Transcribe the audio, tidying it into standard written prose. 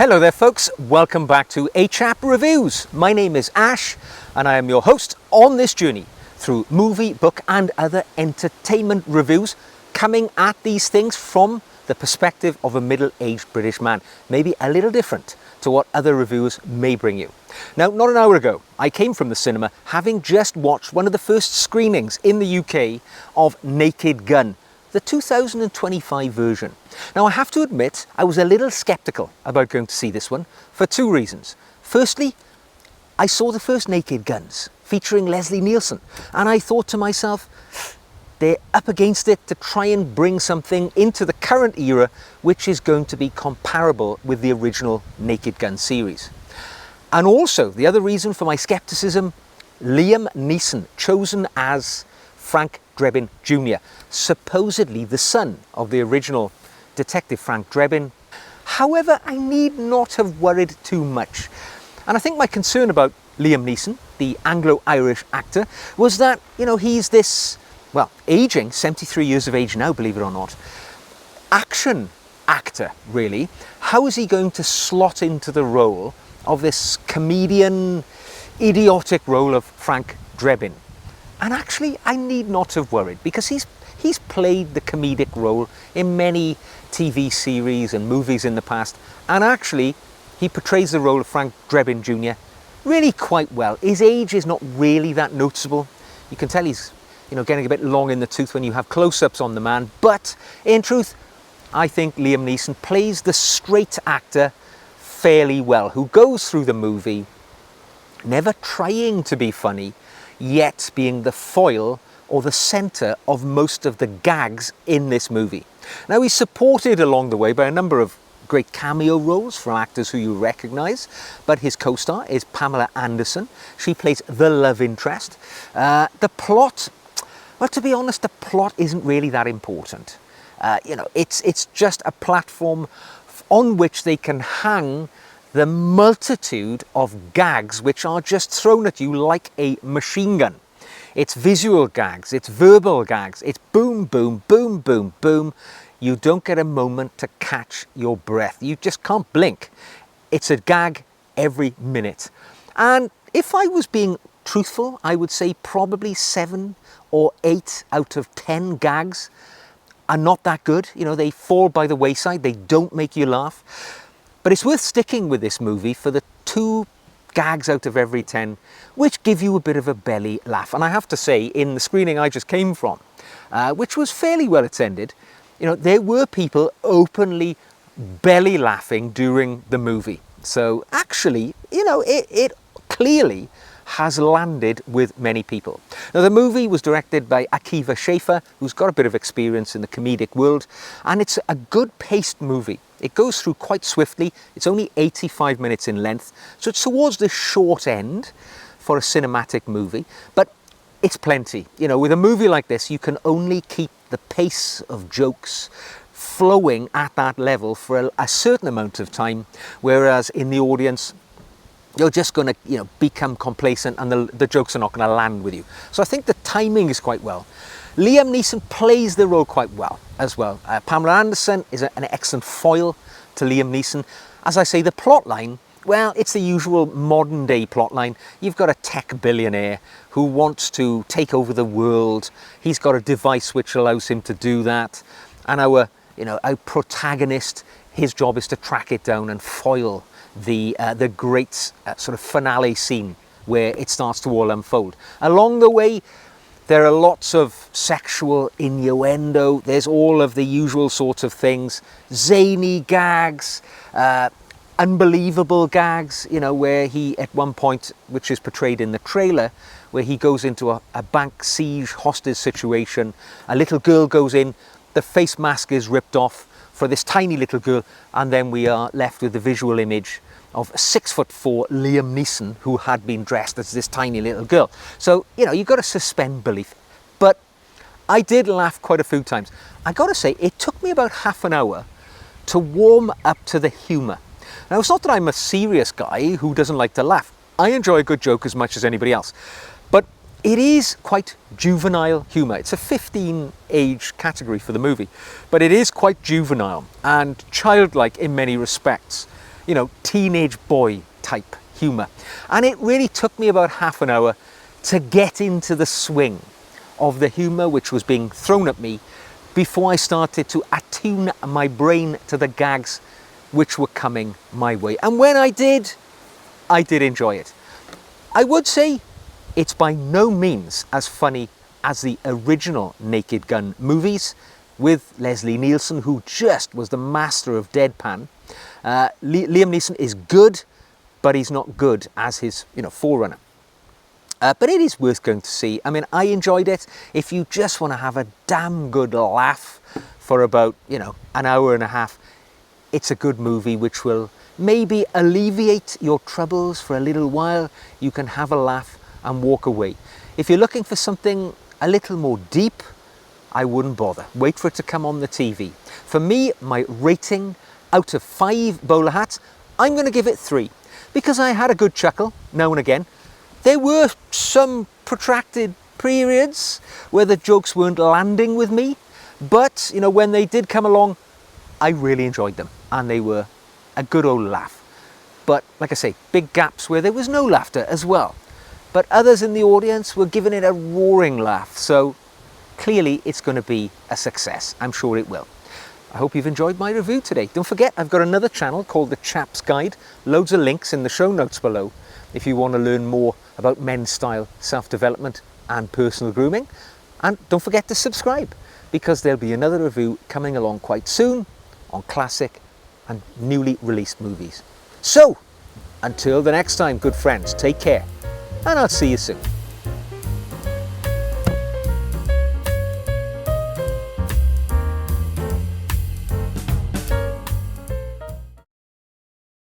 Hello there folks, welcome back to Chap Reviews. My name is Ash and I am your host on this journey through movie, book and other entertainment reviews, coming at these things from the perspective of a middle-aged British man, maybe a little different to what other reviewers may bring you. Now, not an hour ago, I came from the cinema having just watched one of the first screenings in the UK of Naked Gun, the 2025 version. Now, I have to admit, I was a little sceptical about going to see this one for two reasons. Firstly, I saw the first Naked Guns featuring Leslie Nielsen, and I thought to myself, they're up against it to try and bring something into the current era which is going to be comparable with the original Naked Gun series. And also, the other reason for my skepticism, Liam Neeson, chosen as Frank Drebin Jr., supposedly the son of the original Detective Frank Drebin. However, I need not have worried too much. And I think my concern about Liam Neeson, the Anglo-Irish actor, was that, he's this, aging, 73 years of age now, believe it or not, action actor, really. How is he going to slot into the role of this comedian, idiotic role of Frank Drebin? And actually, I need not have worried, because he's played the comedic role in many TV series and movies in the past, and actually he portrays the role of Frank Drebin Jr. really quite well. His age is not really that noticeable. You can tell he's getting a bit long in the tooth when you have close-ups on the man, but in truth I think Liam Neeson plays the straight actor fairly well, who goes through the movie never trying to be funny, yet being the foil or the centre of most of the gags in this movie. Now, he's supported along the way by a number of great cameo roles from actors who you recognise, but his co-star is Pamela Anderson. She plays the love interest. The plot, well, to be honest, the plot isn't really that important. It's just a platform on which they can hang the multitude of gags which are just thrown at you like a machine gun. It's visual gags, it's verbal gags, it's boom, boom, boom, boom, boom. You don't get a moment to catch your breath. You just can't blink. It's a gag every minute. And if I was being truthful, I would say probably 7 or 8 out of 10 gags are not that good. They fall by the wayside, they don't make you laugh. But it's worth sticking with this movie for the 2 gags out of every 10 which give you a bit of a belly laugh. And I have to say, in the screening I just came from, which was fairly well attended, there were people openly belly laughing during the movie. So actually, it clearly has landed with many people. Now, the movie was directed by Akiva Schaffer, who's got a bit of experience in the comedic world, and it's a good paced movie. It goes through quite swiftly. It's only 85 minutes in length, so it's towards the short end for a cinematic movie, but it's plenty. With a movie like this, you can only keep the pace of jokes flowing at that level for a certain amount of time, whereas in the audience, you're just going to become complacent and the jokes are not going to land with you. So I think the timing is quite well. Liam Neeson plays the role quite well as well. Pamela Anderson is an excellent foil to Liam Neeson. As I say, the plot line, well, it's the usual modern day plot line. You've got a tech billionaire who wants to take over the world. He's got a device which allows him to do that. And our protagonist, his job is to track it down and foil the great sort of finale scene where it starts to all unfold. Along the way, there are lots of sexual innuendo. There's all of the usual sorts of things. Zany gags, unbelievable gags, where he, at one point, which is portrayed in the trailer, where he goes into a bank siege hostage situation. A little girl goes in, the face mask is ripped off for this tiny little girl, and then we are left with the visual image of 6'4" Liam Neeson, who had been dressed as this tiny little girl. So, you've got to suspend belief. But I did laugh quite a few times. I got to say, it took me about half an hour to warm up to the humour. Now, it's not that I'm a serious guy who doesn't like to laugh. I enjoy a good joke as much as anybody else. But it is quite juvenile humour. It's a 15 age category for the movie, but it is quite juvenile and childlike in many respects. you know, teenage boy type humour. And it really took me about half an hour to get into the swing of the humour which was being thrown at me before I started to attune my brain to the gags which were coming my way. And when I did enjoy it. I would say it's by no means as funny as the original Naked Gun movies with Leslie Nielsen, who just was the master of deadpan. Liam Neeson is good, but he's not good as his, you know, forerunner. But it is worth going to see. I mean, I enjoyed it. If you just want to have a damn good laugh for about, you know, an hour and a half, it's a good movie which will maybe alleviate your troubles for a little while. You can have a laugh and walk away. If you're looking for something a little more deep, I wouldn't bother. Wait for it to come on the TV. For me, my rating out of 5 bowler hats, I'm going to give it 3 because I had a good chuckle now and again. There were some protracted periods where the jokes weren't landing with me, but you know, when they did come along, I really enjoyed them and they were a good old laugh. But like I say, big gaps where there was no laughter as well. But others in the audience were giving it a roaring laugh. So clearly it's going to be a success. I'm sure it will. I hope you've enjoyed my review today. Don't forget, I've got another channel called The Chap's Guide. Loads of links in the show notes below if you want to learn more about men's style, self-development and personal grooming. And don't forget to subscribe because there'll be another review coming along quite soon on classic and newly released movies. So, until the next time, good friends, take care, and I'll see you soon.